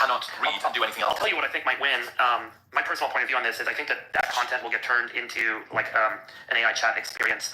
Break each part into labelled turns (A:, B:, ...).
A: cannot read and do anything else.
B: I'll tell you what I think might win. My personal point of view on this is I think that content will get turned into like an AI chat experience.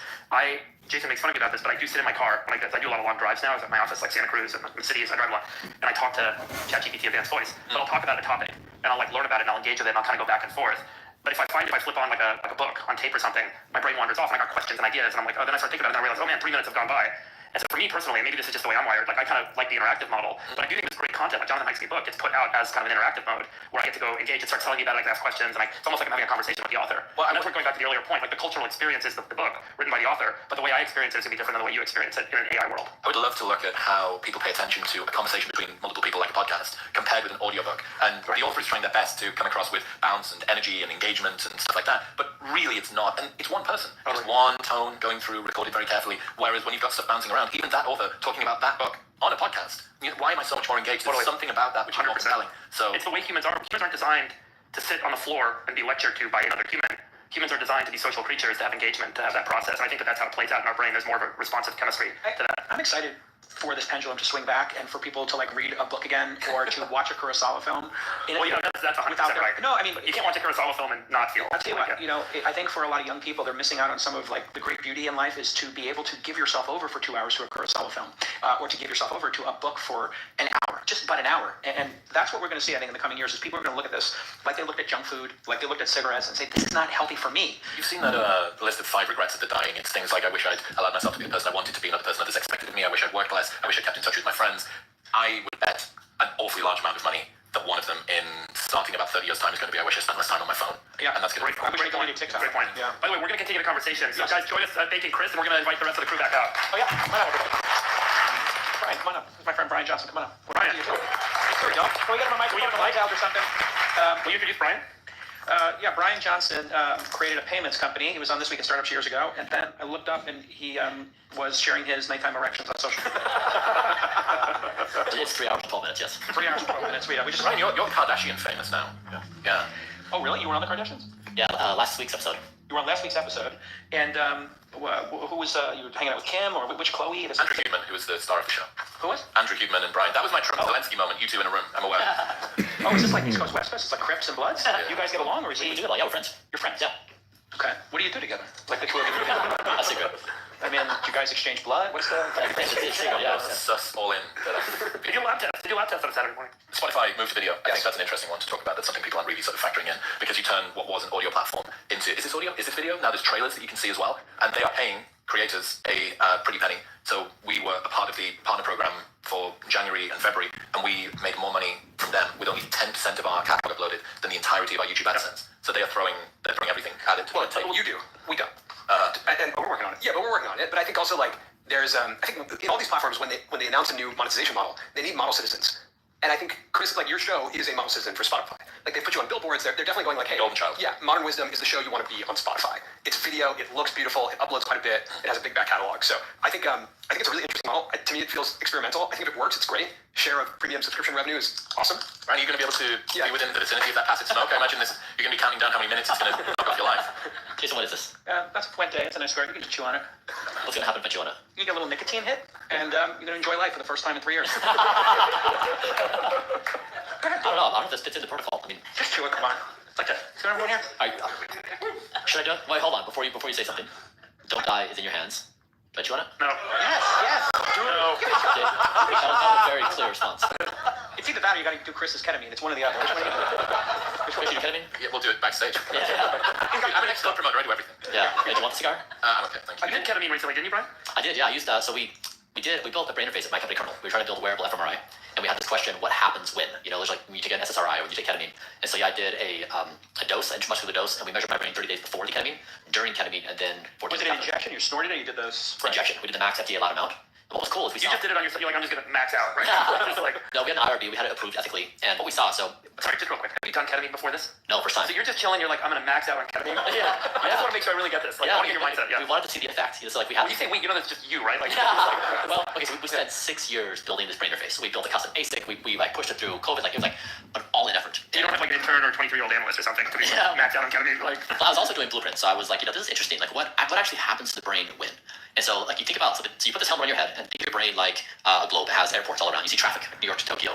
B: Jason makes fun of me about this, but I do sit in my car when I do a lot of long drives now. I was at my office, like Santa Cruz and the cities. I drive a lot, and I talk to ChatGPT Advanced Voice. But I'll talk about a topic, and I'll like learn about it, and I'll engage with it, and I'll kind of go back and forth. But if I flip on like a book on tape or something, my brain wanders off, and I got questions and ideas, and I'm like, oh, then I start thinking about it, and I realize, oh man, 3 minutes have gone by. And so for me personally, maybe this is just the way I'm wired, like I kind of like the interactive model, but I do think this great content, like Jonathan Haike's book, gets put out as kind of an interactive mode, where I get to go engage and start telling you about it, I can ask questions, and it's almost like I'm having a conversation with the author. Well, and that's where going back to the earlier point, like the cultural experience is the book written by the author, but the way I experience it is going to be different than the way you experience it in an AI world.
A: I would love to look at how people pay attention to a conversation between multiple people like a podcast compared with an audiobook. And the author is trying their best to come across with bounce and energy and engagement and stuff like that. But really it's not. And it's one person. It's one tone going through, recorded very carefully. Whereas when you've got stuff bouncing around, even that author talking about that book on a podcast, why am I so much more engaged? There's something about that which is more compelling. So
B: it's the way humans are. Humans aren't designed to sit on the floor and be lectured to by another human. Humans are designed to be social creatures, to have engagement, to have that process. And I think that's how it plays out in our brain. There's more of a responsive chemistry to that.
C: I'm excited for this pendulum to swing back and for people to like read a book again or to watch a Kurosawa film.
B: Well, that's 100% right.
C: No, I mean,
B: you can't watch a Kurosawa film and not feel.
C: I'll tell you what, I think for a lot of young people, they're missing out on some of like the great beauty in life is to be able to give yourself over for 2 hours to a Kurosawa film, or to give yourself over to a book for an hour, just about an hour. And that's what we're going to see, I think, in the coming years, is people are going to look at this like they looked at junk food, like they looked at cigarettes and say, this is not healthy for me.
A: You've seen that list of 5 regrets of the dying. It's things like, I wish I'd allowed myself to be the person I wanted to be, not the person others expected of me. I wish I'd worked less. I wish I'd kept in touch with my friends. I would bet an awfully large amount of money that one of them in starting about 30 years' time is going to be, I wish I spent less time on my phone.
C: Yeah,
A: and that's going to be
B: great point.
C: TikTok.
B: Great point. Yeah. By the way, we're going to continue the conversation. So guys, join us at Bacon Chris, and we're going to invite the rest of the crew back out.
C: Oh yeah, come on up. Brian, come on up. This is my friend Brian Johnson. Come on up.
B: Brian.
C: There we go. Can we get him a microphone or light out or something?
B: Will you introduce Brian?
C: Brian Johnson created a payments company. He was on This Week in Startups years ago, and then I looked up and he was sharing his nighttime erections on social media.
D: It's 3 hours and 12 minutes, yes.
C: 3 hours and 12 minutes. We just
A: Brian, you're Kardashian famous now. Yeah.
C: Oh, really? You were on the Kardashians?
D: Yeah, last week's episode.
C: You were on last week's episode, and who was you were hanging out with Kim or which Chloe?
A: Andrew Huberman, who was the star of the show.
C: Who was?
A: Andrew Huberman and Brian. That was my Trump Zelensky moment. You two in a room. I'm aware.
C: Oh, is this like East Coast, West Coast? It's like Crips and Bloods?
A: Yeah.
C: You guys get along, or is he?
D: We do it all. Yeah, we're friends.
C: You're friends.
D: Yeah.
C: Okay. What do you do together? Like the two of you together?
D: That's secret.
C: I mean, do you guys exchange blood? What's the?
D: It's secret, yeah.
A: Sus all in.
B: Did you lab test? Did you lab test on Saturday morning?
A: Spotify moved to video. I think that's an interesting one to talk about. That's something people aren't really sort of factoring in, because you turn what was an audio platform into, is this audio? Is this video? Now there's trailers that you can see as well, and they are paying creators a pretty penny. So we were a part of the partner program for January and February, and we made more money from them with only 10% of our catalog uploaded than the entirety of our YouTube AdSense. So they're throwing everything at it.
E: Well, you do. We don't.
B: And we're working on it.
E: Yeah, but we're working on it. But I think also like there's I think in all these platforms when they announce a new monetization model, they need model citizens. And I think, Chris, like your show is a model citizen for Spotify. Like they put you on billboards. They're definitely going like, hey,
A: Golden Child.
E: Yeah, Modern Wisdom is the show you want to be on Spotify. It's video. It looks beautiful. It uploads quite a bit. It has a big back catalog. So I think it's a really interesting model. To me, it feels experimental. I think if it works, it's great. Share of premium subscription revenue is awesome.
A: Ryan, are you going to be able to be within the vicinity of that passive smoke? I imagine you're going to be counting down how many minutes it's going to knock off your life.
D: Jason, what is this?
C: That's a Puente. It's a nice cigar. You can just chew on it.
D: What's going to happen if I chew on it?
C: You get a little nicotine hit, and you're going to enjoy life for the first time in 3 years.
D: I don't know if this fits into protocol. I mean,
C: Just chew it. Come on. Like that. See everyone here?
D: should I do it? Wait, hold on. Before you say something. Don't die is in your hands. Do I chew on it?
B: No.
C: Yes.
B: No.
D: Okay. That was a very clear response.
C: It's either that or you got to do Chris's ketamine. It's one or the other. Which one do you do?
D: Which one should you ketamine?
A: Yeah, we'll do it backstage.
D: Yeah.
A: I'm an expert promoter. I do everything.
D: Yeah. Hey, do you want the cigar?
A: I'm okay, thank
B: You
A: you.
B: did ketamine recently, didn't you, Brian?
D: I did, yeah. I used so we built a brain interface at my company, Kernel. We were trying to build a wearable fMRI, and we had this question: what happens when? There's like when you take an SSRI or when you take ketamine. And so I did a dose, an intramuscular dose, and we measured my brain 30 days before the ketamine, during ketamine, and then 14
C: Was
D: days
C: it an
D: after.
C: injection? You snorted it? You did those?
D: Injection. We did the max FDA allowed amount. And what was cool is we
B: You
D: saw.
B: just did it on yourself. You're like, I'm just going to max out, right? Just like,
D: No, we had an IRB. We had it approved ethically, and what we saw. So
B: sorry, just real quick. Have you done ketamine before this?
D: no, first time.
B: So you're just chilling. You're like, I'm going to max out on ketamine.
D: Yeah.
B: I just want to make sure I really get this. Like, I want to get your mindset. Yeah.
D: We wanted to see the effect. So like we had.
B: When you say we, that's just you, right? Like,
D: Well, okay, so we spent 6 years building this brain interface. So we built a custom ASIC. We like pushed it through COVID. Like it was like an all-in effort.
B: you don't have like an intern or 23-year-old analyst or something to be like, max out on ketamine. Like,
D: I was also doing blueprints, so I was like, this is interesting. Like, what actually happens to the brain when? And so, like, you think about, so you put this helmet on your head, and think of your brain like a globe. It has airports all around. You see traffic, New York to Tokyo.